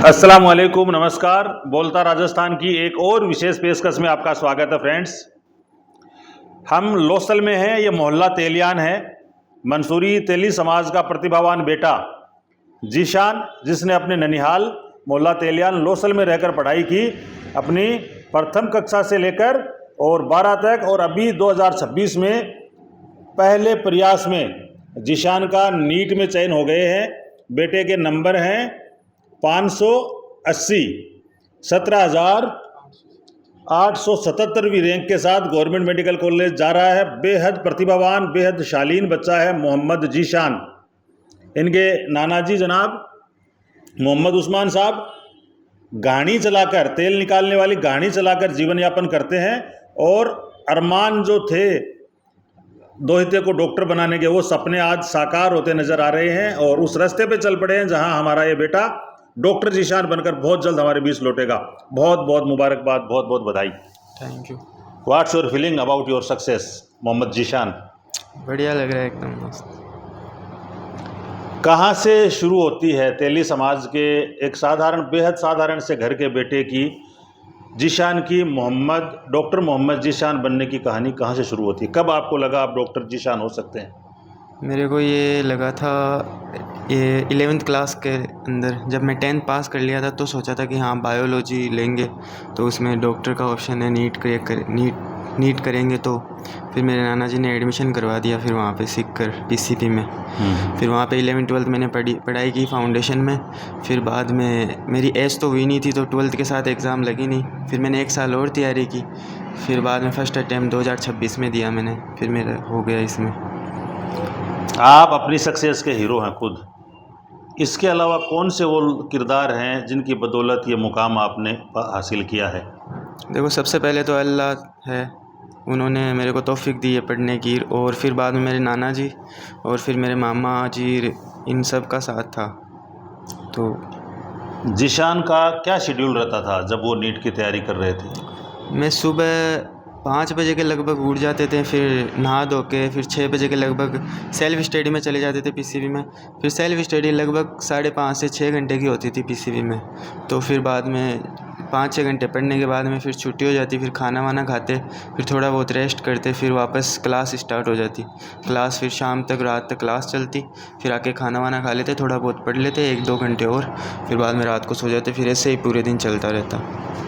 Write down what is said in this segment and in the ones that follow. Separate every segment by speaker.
Speaker 1: अस्सलाम वालेकुम, नमस्कार। बोलता राजस्थान की एक और विशेष पेशकश में आपका स्वागत है फ्रेंड्स। हम लोसल में हैं, ये मोहल्ला तेलियान है। मंसूरी तेली समाज का प्रतिभावान बेटा जीशान, जिसने अपने ननिहाल मोहल्ला तेलियान लोसल में रहकर पढ़ाई की, अपनी प्रथम कक्षा से लेकर और 12 तक, और अभी 2026 में पहले प्रयास में जीशान का नीट में चयन हो गए हैं। बेटे के नंबर हैं 580, 17,877वीं रैंक के साथ गवर्नमेंट मेडिकल कॉलेज जा रहा है। बेहद प्रतिभावान, बेहद शालीन बच्चा है मोहम्मद जीशान। इनके नाना जी जनाब मोहम्मद उस्मान साहब गाड़ी चलाकर, तेल निकालने वाली गाड़ी चलाकर जीवन यापन करते हैं, और अरमान जो थे दोहिते को डॉक्टर बनाने के, वो सपने आज साकार होते नजर आ रहे हैं, और उस रास्ते पे चल पड़े हैं जहां हमारा ये बेटा डॉक्टर जीशान बनकर बहुत जल्द हमारे बीच लौटेगा। बहुत बहुत मुबारकबाद, बहुत बहुत बधाई।
Speaker 2: Thank you.
Speaker 1: What's your feeling about your success Mohammad Zeeshan?
Speaker 2: बढ़िया लग रहा है, एकदम मस्त।
Speaker 1: कहाँ से शुरू होती है तेली समाज के एक साधारण, बेहद साधारण से घर के बेटे की, जीशान की, डॉक्टर मोहम्मद जीशान बनने की कहानी कहाँ से शुरू होती है? कब आपको लगा आप डॉक्टर जीशान हो सकते हैं?
Speaker 2: मेरे को ये लगा था ये 11th क्लास के अंदर, जब मैं 10th पास कर लिया था तो सोचा था कि हाँ बायोलॉजी लेंगे तो उसमें डॉक्टर का ऑप्शन है, नीट करेंगे। तो फिर मेरे नाना जी ने एडमिशन करवा दिया, फिर वहाँ पे सीख कर पीसीपी में। फिर वहाँ पे 11th 12th मैंने पढ़ाई की फाउंडेशन में। फिर बाद में मेरी एज तो हुई नहीं थी, तो 12th के साथ एग्ज़ाम लगी नहीं। फिर मैंने 1 साल और तैयारी की। फिर बाद में फर्स्ट अटैम्प्ट 2026 में दिया मैंने, फिर मेरा हो गया इसमें।
Speaker 1: आप अपनी सक्सेस के हीरो हैं खुद। इसके अलावा कौन से वो किरदार हैं जिनकी बदौलत ये मुकाम आपने हासिल किया है?
Speaker 2: देखो, सबसे पहले तो अल्लाह है, उन्होंने मेरे को तौफीक दी है पढ़ने की, और फिर बाद में मेरे नाना जी और फिर मेरे मामा जी, इन सब का साथ था। तो
Speaker 1: जीशान का क्या शेड्यूल रहता था जब वो नीट की तैयारी कर रहे थे?
Speaker 2: मैं सुबह 5 बजे के लगभग उठ जाते थे, फिर नहा धो के फिर 6 बजे के लगभग सेल्फ स्टडी में चले जाते थे पीसीबी में। फिर सेल्फ स्टडी लगभग 5.5 से 6 घंटे की होती थी पीसीबी में। तो फिर बाद में 5-6 घंटे पढ़ने के बाद में फिर छुट्टी हो जाती, फिर खाना वाना खाते, फिर थोड़ा बहुत रेस्ट करते, फिर वापस क्लास स्टार्ट हो जाती। क्लास फिर शाम तक, रात तक क्लास चलती। फिर आके खाना वाना खा लेते, थोड़ा बहुत पढ़ लेते 1-2 घंटे और, फिर बाद में रात को सो जाते। फिर ऐसे ही पूरे दिन चलता रहता,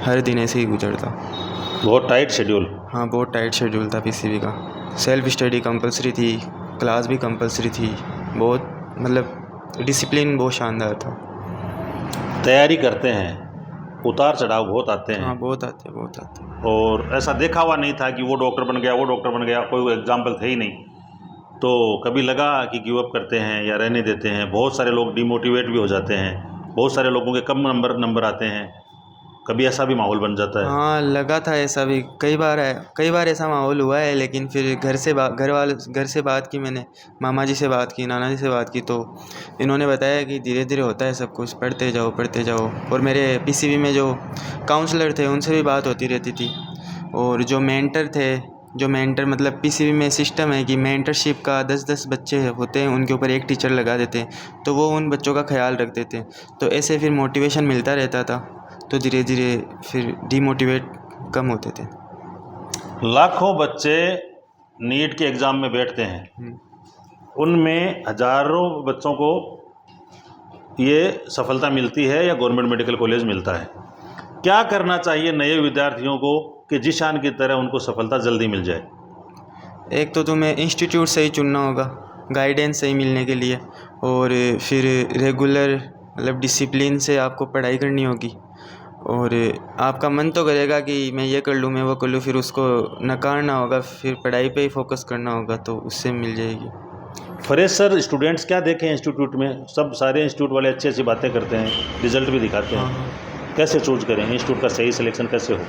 Speaker 2: हर दिन ऐसे ही गुजरता।
Speaker 1: बहुत टाइट शेड्यूल?
Speaker 2: हाँ, बहुत टाइट शेड्यूल था पीसीबी का। सेल्फ स्टडी कंपलसरी थी, क्लास भी कंपलसरी थी, बहुत मतलब डिसिप्लिन बहुत शानदार था।
Speaker 1: तैयारी करते हैं, उतार चढ़ाव बहुत आते हैं।
Speaker 2: हाँ, बहुत आते हैं।
Speaker 1: और ऐसा देखा हुआ नहीं था कि वो डॉक्टर बन गया, वो डॉक्टर बन गया, कोई एग्जाम्पल थे ही नहीं। तो कभी लगा कि गिव अप करते हैं या रहने देते हैं? बहुत सारे लोग डिमोटिवेट भी हो जाते हैं, बहुत सारे लोगों के कम नंबर आते हैं, कभी ऐसा भी माहौल बन जाता है?
Speaker 2: हाँ, लगा था ऐसा भी, कई बार ऐसा माहौल हुआ है। लेकिन फिर घर से बात की मैंने, मामा जी से बात की, नाना जी से बात की, तो इन्होंने बताया कि धीरे धीरे होता है सब कुछ, पढ़ते जाओ। और मेरे पीसीबी में जो काउंसलर थे उनसे भी बात होती रहती थी। और जो मेंटर मतलब पीसीबी में सिस्टम है कि मेंटरशिप का 10-10 बच्चे होते हैं, उनके ऊपर एक टीचर लगा देते हैं, तो वो उन बच्चों का ख्याल रखते थे। तो ऐसे फिर मोटिवेशन मिलता रहता था, तो धीरे धीरे फिर डीमोटिवेट कम होते थे।
Speaker 1: लाखों बच्चे नीट के एग्ज़ाम में बैठते हैं, उनमें हज़ारों बच्चों को ये सफलता मिलती है या गवर्नमेंट मेडिकल कॉलेज मिलता है। क्या करना चाहिए नए विद्यार्थियों को कि जीशान की तरह उनको सफलता जल्दी मिल जाए?
Speaker 2: एक तो तुम्हें इंस्टीट्यूट सही चुनना होगा, गाइडेंस सही मिलने के लिए, और फिर रेगुलर मतलब डिसिप्लिन से आपको पढ़ाई करनी होगी। और आपका मन तो करेगा कि मैं ये कर लूँ, मैं वो कर लूँ, फिर उसको नकारना होगा, फिर पढ़ाई पे ही फोकस करना होगा, तो उससे मिल जाएगी।
Speaker 1: फ्रेशर स्टूडेंट्स क्या देखें इंस्टीट्यूट में? सब सारे इंस्टीट्यूट वाले अच्छी अच्छी बातें करते हैं, रिजल्ट भी दिखाते हैं। कैसे चूज करें इंस्टीट्यूट का सही सिलेक्शन कैसे हो?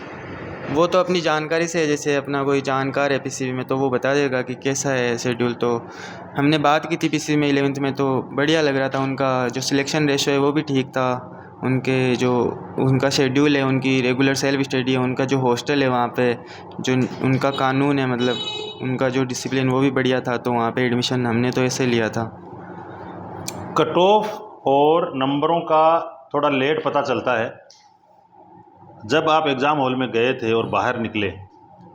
Speaker 2: वो तो अपनी जानकारी से है, जैसे अपना कोई जानकार है पीसीबी में तो वो बता देगा कि कैसा है शेड्यूल। तो हमने बात की थी पीसीबी में 11th में, तो बढ़िया लग रहा था, उनका जो सिलेक्शन रेशो है वो भी ठीक था, उनका शेड्यूल है, उनकी रेगुलर सेल्फ स्टडी है, उनका जो हॉस्टल है वहाँ पे जो उनका कानून है, मतलब उनका जो डिसिप्लिन वो भी बढ़िया था। तो वहाँ पे एडमिशन हमने तो ऐसे लिया था।
Speaker 1: कट ऑफ और नंबरों का थोड़ा लेट पता चलता है। जब आप एग्ज़ाम हॉल में गए थे और बाहर निकले,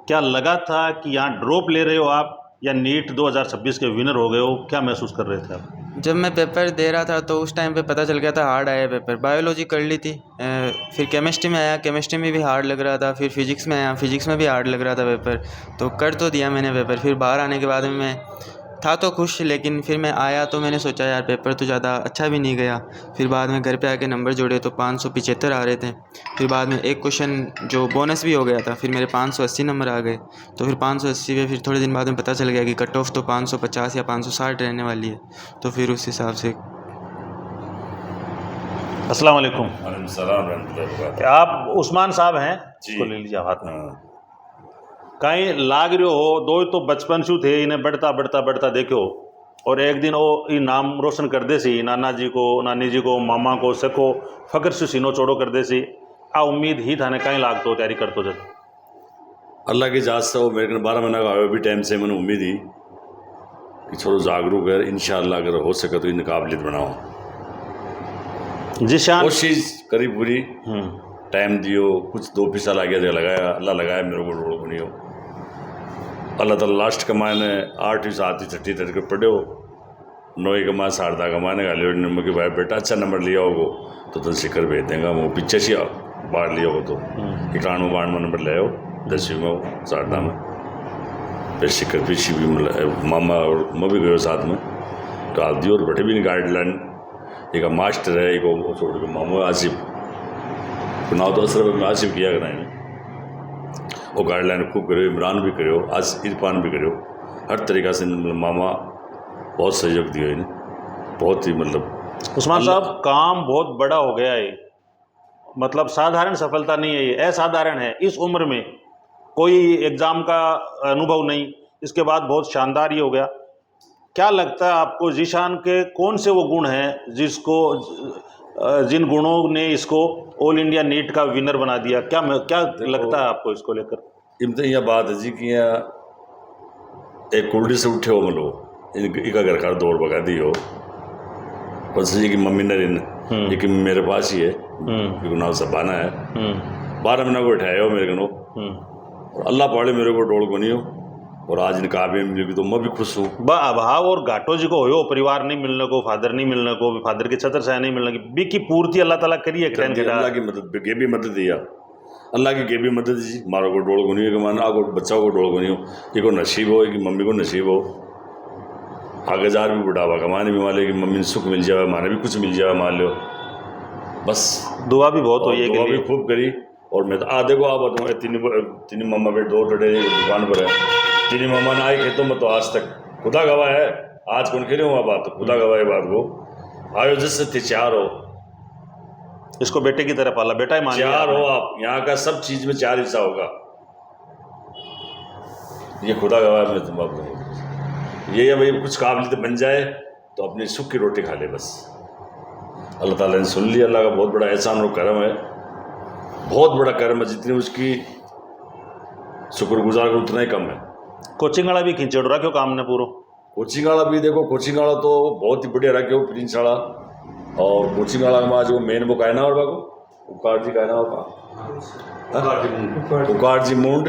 Speaker 1: क्या लगा था कि यहाँ ड्रॉप ले रहे हो आप या नीट 2026 के विनर हो गए हो? क्या महसूस कर रहे थे आप?
Speaker 2: जब मैं पेपर दे रहा था तो उस टाइम पे पता चल गया था हार्ड आया पेपर। बायोलॉजी कर ली थी, फिर केमिस्ट्री में आया, केमिस्ट्री में भी हार्ड लग रहा था, फिर फिजिक्स में आया, फिजिक्स में भी हार्ड लग रहा था पेपर। तो कर तो दिया मैंने पेपर। फिर बाहर आने के बाद में मैं था तो खुश, लेकिन फिर मैं आया तो मैंने सोचा यार पेपर तो ज़्यादा अच्छा भी नहीं गया। फिर बाद में घर पे आके नंबर जोड़े तो 575 आ रहे थे। फिर बाद में एक क्वेश्चन जो बोनस भी हो गया था, फिर मेरे 580 नंबर आ गए। तो फिर 580 पे फिर थोड़े दिन बाद में पता चल गया कि कट ऑफ तो 550 या 560 रहने वाली है। तो फिर उस हिसाब से।
Speaker 1: अस्सलाम वालेकुम।
Speaker 3: वालेकुम सलाम रहमतुल्लाहि व बरकातहू।
Speaker 1: क्या आप उस्मान साहब हैं?
Speaker 3: जी।
Speaker 1: इसको ले लीजिए हाथ में।
Speaker 3: हाँ।
Speaker 1: कहीं लाग रहे हो दो तो बचपन शू थे, इन्हें बढ़ता देखो और एक दिन वो ये नाम रोशन कर दे सी, नाना जी को, नानी जी को, मामा को सको फकर से सीनो चौड़ो कर दे सी। आ उम्मीद ही थाने कहीं लाग तो तैयारी करतो जब
Speaker 3: अल्लाह की इजाज़त से वो मेरे को 12 महीना का आयो भी टाइम से मैंने उम्मीद ही कि थोड़ा जागरूक है, इंशाअल्लाह अगर हो सके तो इन काबिलियत बनाओ।
Speaker 1: जिशान
Speaker 3: कोशिश करी पूरी, टाइम दियो, कुछ 2 पैसा लग गया लगाया, अल्लाह लगाया मेरे को रोड बनी हो। अल्लाह ताला लास्ट कमाए ने 8वीं 7वीं 6वीं तक पढ़े हो, 9वीं कमाए 10.5 कमाने का ले नंबर के भाई बेटा अच्छा नंबर लिया होगो तो तुम शिकर भेज देंगे। वो पीछे से बाढ़ लिया हो तो 91 नंबर ले आओ, 10वीं में हो 10.5 में। फिर शिकर पीछे भी मामा और मैं भी गए साथ में डाल दियो और बैठे भी नहीं गाइडलाइन। एक मास्टर है, एक वो छोड़ के मामू आसिफ नाव तो असर में आसिफ किया कराएंगे वो गाइडलाइन खूब करो, इमरान भी करो, आज इरफान भी करो, हर तरीक़ा से मतलब मामा बहुत सहयोग दिया इन्हें, बहुत ही मतलब।
Speaker 1: उस्मान साहब काम बहुत बड़ा हो गया है, मतलब साधारण सफलता नहीं है ये, असाधारण है। इस उम्र में कोई एग्ज़ाम का अनुभव नहीं, इसके बाद बहुत शानदार ये हो गया। क्या लगता है आपको जीशान के कौन से वो गुण हैं जिन गुणों ने इसको ऑल इंडिया नीट का विनर बना दिया? क्या लगता है आपको इसको लेकर?
Speaker 3: इमते यह बात है जी कि यहाँ एक कुर्डी से उठे हो मलो इनका घर का दौड़ भगा दी हो बस जी की मम्मी नरिन ये कि मेरे पास ही है, क्योंकि नाम सबाना है 12 महीना को उठाया हो मेरे को और अल्लाह पाड़े मेरे को डोल को नहीं हो और आज इनका भी मिली तो मैं भी खुश हूँ।
Speaker 1: अभाव और घाटो जी को हो, परिवार नहीं मिलने को, फादर नहीं मिलने को, फादर की छतर छाया नहीं मिलने की बी की पूर्ति अल्लाह ताला करिए।
Speaker 3: अल्लाह की मदद गे भी मदद दिया, अल्लाह की गे भी मदद जी। मारो को डोल को नहीं हो कि मान आगो बच्चा को डोल को नहीं हो, ये को नसीब हो कि मम्मी को नसीब हो आगे जार भी बुढ़ावा कमाने भी मान लो कि मम्मी ने सुख मिल जाए, माने भी कुछ मिल जाए मान लो। बस
Speaker 1: दुआ भी बहुत हुई है,
Speaker 3: दुआ भी खूब करी। और मैं तो देखो आप बताऊँ तीन मम्मा पे 2 टटे दुकान पर है, तीन मम्मा ने आए खेतों में तो आज तक खुदा गवाह है, आज कौन खेले हुआ बात, खुदा गवाह है बात को आयो जिससे थे 4 हो,
Speaker 1: इसको बेटे की तरह पाला, बेटा ही मान
Speaker 3: 4 हो आप, यहाँ का सब चीज में 4 हिस्सा होगा, ये खुदा गवाह में तुम बाप ये है भाई कुछ काबिलियत बन जाए तो अपनी सुख की रोटी खा ले बस। अल्लाह ताला ने सुन लिया, अल्लाह का बहुत बड़ा एहसान और करम है, बहुत बड़ा करम है, जितनी उसकी शुक्रगुजार कर उतना ही कम है।
Speaker 1: कोचिंग वाला भी खींचे रहा क्यों काम ने पूरा,
Speaker 3: कोचिंग वाला भी देखो, कोचिंग वाला तो बहुत ही बढ़िया रखे हो प्रिंस वाला, और कोचिंग वाला में आज वो मेन बुक आया ना और बाको उकार जी का ना उकार जी मुंड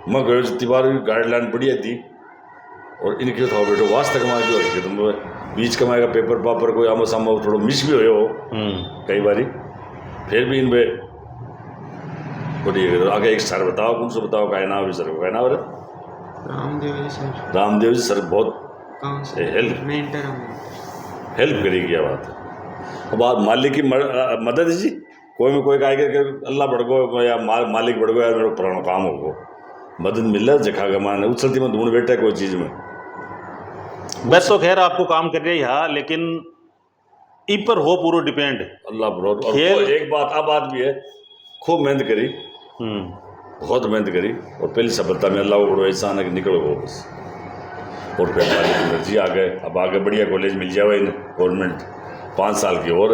Speaker 3: मैं गयो जितनी बार गाइडलाइन बढ़िया थी और इनके था बेटो वास्ते कमाए जो है तुम बीच कमाएगा पेपर पापर कोई आमो सामो थोड़ा मिस भी हो कई बारी, फिर भी इन पे आगे एक सर बताओ कौन सा बताओ का नाम है सर का नाम है रामदेव जी सर बहुत हेल्प करेगी यह बात। अब बात मालिक की मदद जी, कोई में कोई कहा कि अल्लाह बढ़ गो या मालिक बढ़ गो यार मेरे पुराना काम हो मदद मिल रहा है जखा गमान उछलती में ढूंढ बैठा है कोई चीज़ में।
Speaker 1: बस तो खैर आपको काम कर रही है, लेकिन इ पर हो पूरा डिपेंड
Speaker 3: अल्लाह पर। एक बात अब बात भी है, खूब मेहनत करी, बहुत मेहनत करी और पहली सफलता में अल्लाह को बड़ो एहसान है कि निकल गो बस, और फिर मालिक की मर्जी आ गए। अब आगे बढ़िया कॉलेज मिल जाए इन गवर्नमेंट 5 साल की और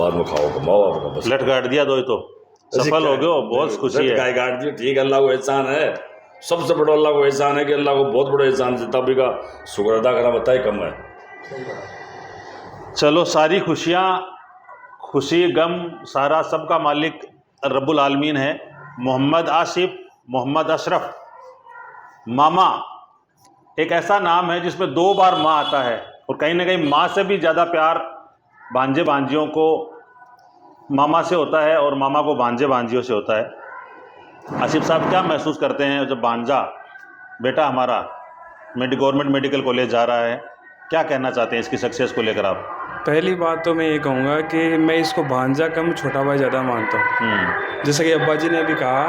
Speaker 3: बाद में खाओ कमाओ आपका बस।
Speaker 1: लट गाड़ दिया दो तो सफल हो गए, बहुत खुशी है।
Speaker 3: गाय गाड़ दियो ठीक, अल्लाह को एहसान है, सबसे बड़ा अल्लाह को एहसान है कि अल्लाह को बहुत बड़ा एहसान जितना भी का शुक्र अदा करना बताए कम है।
Speaker 1: चलो, सारी खुशियाँ, खुशी गम सारा सबका मालिक रब्बुल आलमीन है। मोहम्मद आसिफ, मोहम्मद अशरफ, मामा एक ऐसा नाम है जिसमें 2 बार माँ आता है, और कहीं ना कहीं माँ से भी ज़्यादा प्यार भांजे भांजियों को मामा से होता है और मामा को भांजे भांजियों से होता है। आसिफ साहब, क्या महसूस करते हैं जब भांजा बेटा हमारा गवर्नमेंट मेडिकल कॉलेज जा रहा है? क्या कहना चाहते हैं इसकी सक्सेस को लेकर आप?
Speaker 4: पहली बात तो मैं ये कहूँगा कि मैं इसको भांजा कम छोटा भाई ज़्यादा मानता हूँ। जैसे कि अब्बा जी ने अभी कहा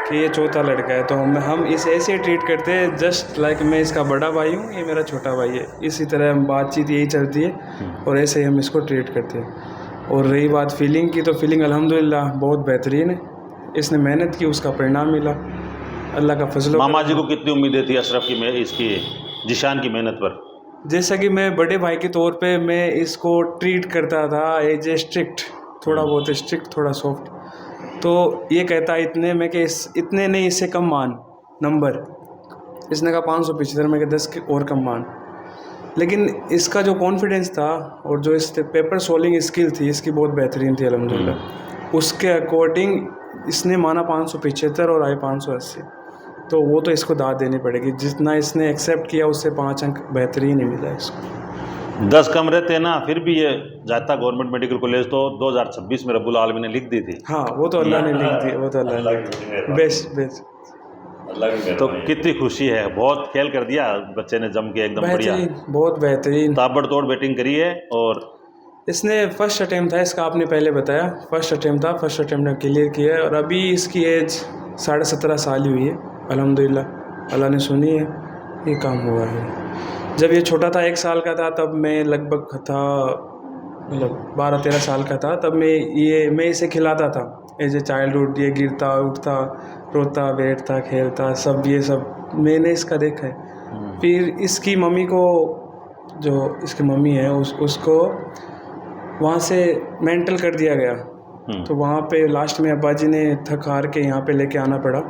Speaker 4: कि ये चौथा लड़का है, तो हम इसे ऐसे ट्रीट करते हैं जस्ट लाइक मैं इसका बड़ा भाई हूँ, ये मेरा छोटा भाई है। इसी तरह बातचीत यही चलती है और ऐसे ही हम इसको ट्रीट करते हैं। और रही बात फीलिंग की, तो फीलिंग अल्हम्दुलिल्लाह बहुत बेहतरीन है। इसने मेहनत की, उसका परिणाम मिला, अल्लाह का फजल।
Speaker 1: मामा जी को कितनी उम्मीदें थी अशरफ की इसकी जीशान की मेहनत पर?
Speaker 4: जैसा कि मैं बड़े भाई के तौर पे मैं इसको ट्रीट करता था एज ए स्ट्रिक्ट, थोड़ा बहुत स्ट्रिक्ट, थोड़ा सॉफ्ट। तो ये कहता इतने में कि इतने नहीं, इससे कम मान नंबर। इसने कहा 575 में, 10 और कम मान। लेकिन इसका जो कॉन्फिडेंस था और जो इस पेपर सोल्विंग स्किल थी इसकी बहुत बेहतरीन थी अल्हम्दुलिल्लाह। उसके अकॉर्डिंग इसने माना 575 और आए 580। तो वो तो इसको दाद देनी पड़ेगी, जितना इसने एक्सेप्ट किया उससे 5 अंक बेहतरीन ही मिला इसको।
Speaker 1: 10 कम रहते ना, फिर भी ये जाता गवर्नमेंट मेडिकल कॉलेज तो 2026 में रब्बुल आलमीन ने लिख दी थी।
Speaker 4: हाँ, वो तो अल्लाह ने लिख दी, वो तो अल्लाह ने लिख दी। बेस्ट
Speaker 1: तो कितनी खुशी है, बहुत खेल कर दिया बच्चे ने जम के, एकदम बढ़िया,
Speaker 4: बहुत बेहतरीन
Speaker 1: ताबड़तोड़ बैटिंग करी है। और
Speaker 4: इसने फर्स्ट अटेम्प्ट था इसका, आपने पहले बताया फर्स्ट अटेम्प्ट था, फर्स्ट अटेम्प्ट ने क्लियर किया है। और अभी इसकी एज 17.5 साल ही हुई है अल्हम्दुलिल्लाह। अल्लाह ने सुनी है, ये काम हुआ है। जब ये छोटा था, 1 साल का था, तब मैं लगभग था, मतलब 12-13 साल का था, तब मैं इसे खिलाता था एज ए चाइल्डहुड। ये गिरता उठता, रोता बैठता, खेलता, सब ये सब मैंने इसका देखा है। फिर इसकी मम्मी को, जो इसकी मम्मी है उसको वहाँ से मेंटल कर दिया गया। तो वहाँ पे लास्ट में अब्बा जी ने थक हार के यहाँ पे लेके आना पड़ा।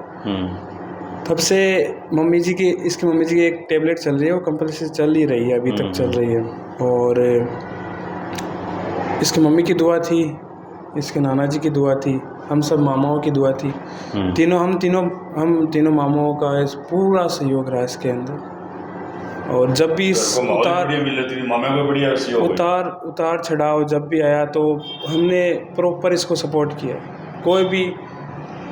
Speaker 4: तब से इसकी मम्मी जी की एक टेबलेट चल रही है, वो कंपल्सरी चल ही रही है, अभी तक चल रही है। और इसकी मम्मी की दुआ थी, इसके नाना जी की दुआ थी, हम सब मामाओं की दुआ थी। हम तीनों मामाओं का पूरा सहयोग रहा इसके अंदर। और जब भी इस उतार चढ़ाव जब भी आया तो हमने प्रॉपर इसको सपोर्ट किया। कोई भी,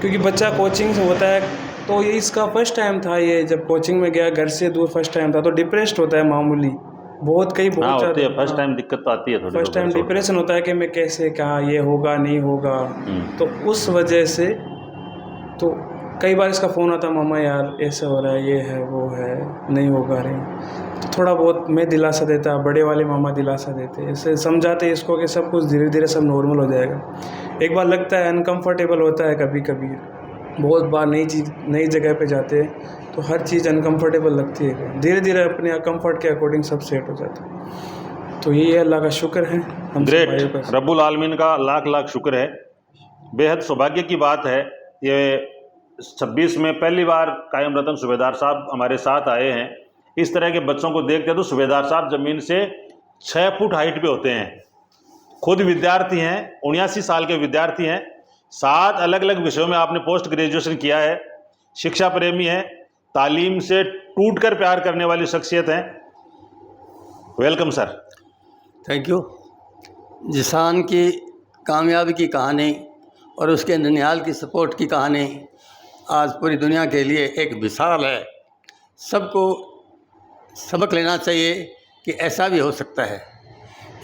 Speaker 4: क्योंकि बच्चा कोचिंग से होता है, तो ये इसका फर्स्ट टाइम था, ये जब कोचिंग में गया घर से दूर फर्स्ट टाइम था, तो डिप्रेस्ड होता है मामूली, बहुत ज़्यादा
Speaker 1: फर्स्ट टाइम दिक्कत तो आती है थोड़ी,
Speaker 4: फर्स्ट टाइम डिप्रेशन होता है कि मैं कैसे, कहाँ ये होगा नहीं होगा। तो उस वजह से तो कई बार इसका फ़ोन आता, मामा यार ऐसा हो रहा है, ये है वो है, नहीं होगा रे। तो थोड़ा बहुत मैं दिलासा देता, बड़े वाले मामा दिलासा देते, ऐसे समझाते इसको कि सब कुछ धीरे धीरे सब नॉर्मल हो जाएगा। एक बार लगता है अनकम्फर्टेबल होता है कभी कभी, बहुत बार नई जगह पे जाते हैं तो हर चीज़ अनकम्फर्टेबल लगती है, धीरे धीरे अपने कंफर्ट के अकॉर्डिंग सब सेट हो जाता है। तो यही अल्लाह का शुक्र है, हम
Speaker 1: ग्रेट, रब्बुल आलमीन का लाख लाख शुक्र है। बेहद सौभाग्य की बात है, ये 26 में पहली बार कायम रतन सूबेदार साहब हमारे साथ आए हैं। इस तरह के बच्चों को देखते हैं तो सूबेदार साहब ज़मीन से 6 फुट हाइट पे होते हैं, खुद विद्यार्थी हैं, 79 साल के विद्यार्थी हैं, 7 अलग अलग विषयों में आपने पोस्ट ग्रेजुएशन किया है, शिक्षा प्रेमी है, तालीम से टूटकर प्यार करने वाली शख्सियत हैं। Welcome sir.
Speaker 5: Thank you. Zeeshan की कामयाबी की कहानी और उसके ननिहाल की सपोर्ट की कहानी आज पूरी दुनिया के लिए एक मिसाल है। सबको सबक लेना चाहिए कि ऐसा भी हो सकता है।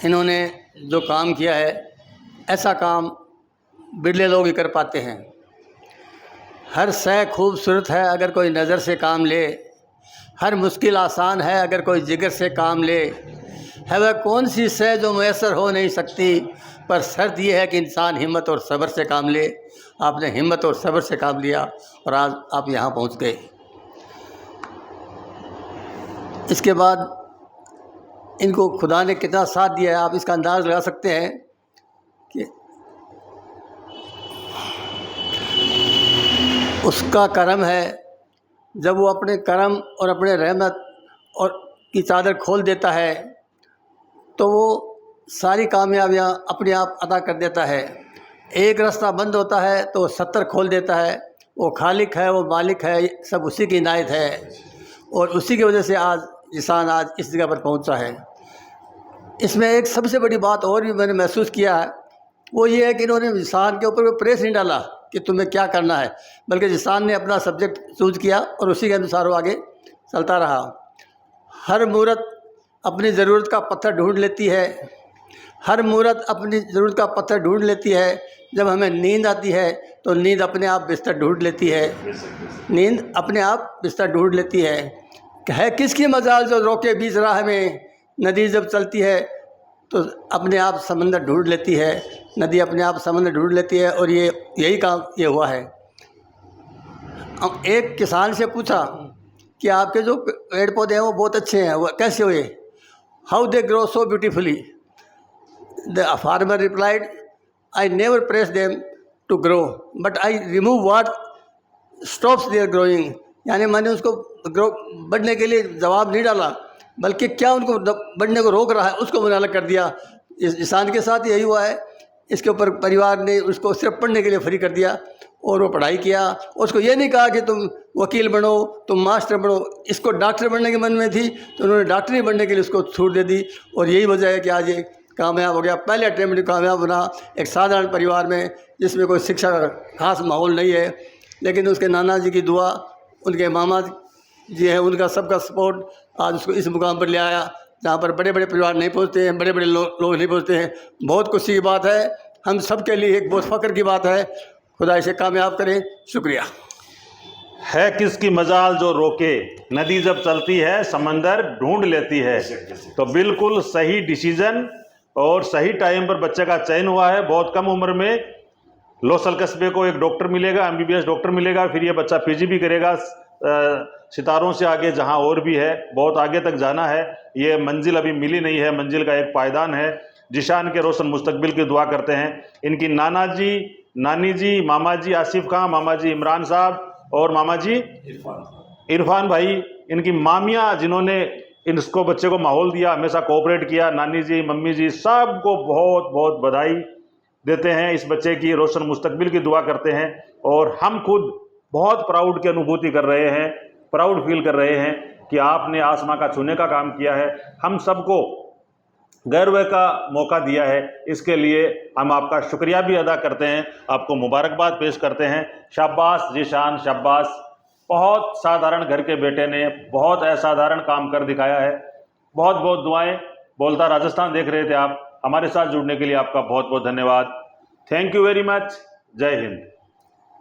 Speaker 5: इन्होंने जो काम किया है, ऐसा काम बिरले लोग ही कर पाते हैं। हर शय खूबसूरत है अगर कोई नज़र से काम ले, हर मुश्किल आसान है अगर कोई जिगर से काम ले। है वह कौन सी शय जो मैसर हो नहीं सकती, पर शर्त यह है कि इंसान हिम्मत और सब्र से काम ले। आपने हिम्मत और सब्र से काम लिया और आज आप यहाँ पहुँच गए। इसके बाद इनको खुदा ने कितना साथ दिया है, आप इसका अंदाज़ लगा सकते हैं कि उसका करम है। जब वो अपने करम और अपने रहमत और की चादर खोल देता है तो वो सारी कामयाबियाँ अपने आप अदा कर देता है। एक रास्ता बंद होता है तो 70 खोल देता है। वो खालिक है, वो मालिक है, सब उसी की इनायत है और उसी की वजह से आज जिसान आज इस जगह पर पहुंचा है। इसमें एक सबसे बड़ी बात और भी मैंने महसूस किया है, वो ये है कि इन्होंने जिसान के ऊपर कोई प्रेस नहीं डाला कि तुम्हें क्या करना है, बल्कि जिसान ने अपना सब्जेक्ट चूज किया और उसी के अनुसार वो आगे चलता रहा। हर मूरत अपनी ज़रूरत का पत्थर ढूंढ लेती है, हर मूरत अपनी ज़रूरत का पत्थर ढूंढ लेती है। जब हमें नींद आती है तो नींद अपने आप बिस्तर ढूंढ लेती है, नींद अपने आप बिस्तर ढूंढ लेती है किसकी मजाल जो रोके बीच राह में, नदी जब चलती है तो अपने आप समंदर ढूंढ लेती है, नदी अपने आप समंदर ढूंढ लेती है। और यही काम ये हुआ है। अब एक किसान से पूछा कि आपके जो पेड़ पौधे हैं वो बहुत अच्छे हैं, वो कैसे हुए, how they grow so beautifully. The farmer replied, I never press them to grow but I remove what stops their growing. यानी मैंने उसको ग्रो बढ़ने के लिए जवाब नहीं डाला, बल्कि क्या उनको बढ़ने को रोक रहा है उसको मैंने अलग कर दिया। इस किसान के साथ यही हुआ है। इसके ऊपर परिवार ने उसको सिर्फ पढ़ने के लिए फ्री कर दिया और वो पढ़ाई किया। उसको ये नहीं कहा कि तुम वकील बनो, तुम मास्टर बनो। इसको डॉक्टर बनने के मन में थी तो उन्होंने डॉक्टरी बनने के लिए उसको छूट दे दी और यही वजह है कि आज ये कामयाब हो गया। पहले अटेम्प्ट में कामयाब बना, एक साधारण परिवार में जिसमें कोई शिक्षा का खास माहौल नहीं है, लेकिन उसके नाना जी की दुआ, उनके मामा जी हैं, उनका सबका सपोर्ट आज उसको इस मुकाम पर ले आया जहाँ पर बड़े बड़े परिवार नहीं पहुँचते हैं, बड़े बड़े लोग नहीं पहुँचते हैं। बहुत खुशी की बात है, हम सब के लिए एक बहुत फ़ख्र की बात है। खुदा इसे कामयाब करें। शुक्रिया।
Speaker 1: है किसकी मजाल जो रोके, नदी जब चलती है समंदर ढूंढ लेती है। तो बिल्कुल सही डिसीजन और सही टाइम पर बच्चे का चयन हुआ है। बहुत कम उम्र में लोसल कस्बे को एक डॉक्टर मिलेगा, MBBS डॉक्टर मिलेगा, फिर ये बच्चा PG भी करेगा। सितारों से आगे जहां और भी है, बहुत आगे तक जाना है। ये मंजिल अभी मिली नहीं है, मंजिल का एक पायदान है। जिशान के रोशन मुस्तकबिल की दुआ करते हैं। इनकी नाना जी, नानी जी, मामा जी आसिफ खां, मामा जी इमरान साहब और मामा जी इरफान भाई, इनकी मामियाँ जिन्होंने इसको बच्चे को माहौल दिया, हमेशा कोऑपरेट किया, नानी जी, मम्मी जी, सबको बहुत बहुत बधाई देते हैं। इस बच्चे की रोशन मुस्तकबिल की दुआ करते हैं और हम खुद बहुत प्राउड की अनुभूति कर रहे हैं, प्राउड फील कर रहे हैं कि आपने आसमां का छूने का काम किया है, हम सबको गर्व का मौका दिया है। इसके लिए हम आपका शुक्रिया भी अदा करते हैं, आपको मुबारकबाद पेश करते हैं। शाबाश जिशान, शाबाश। बहुत साधारण घर के बेटे ने बहुत असाधारण काम कर दिखाया है। बहुत बहुत दुआएं। बोलता राजस्थान देख रहे थे आप। हमारे साथ जुड़ने के लिए आपका बहुत बहुत धन्यवाद। Thank you very much. जय हिंद।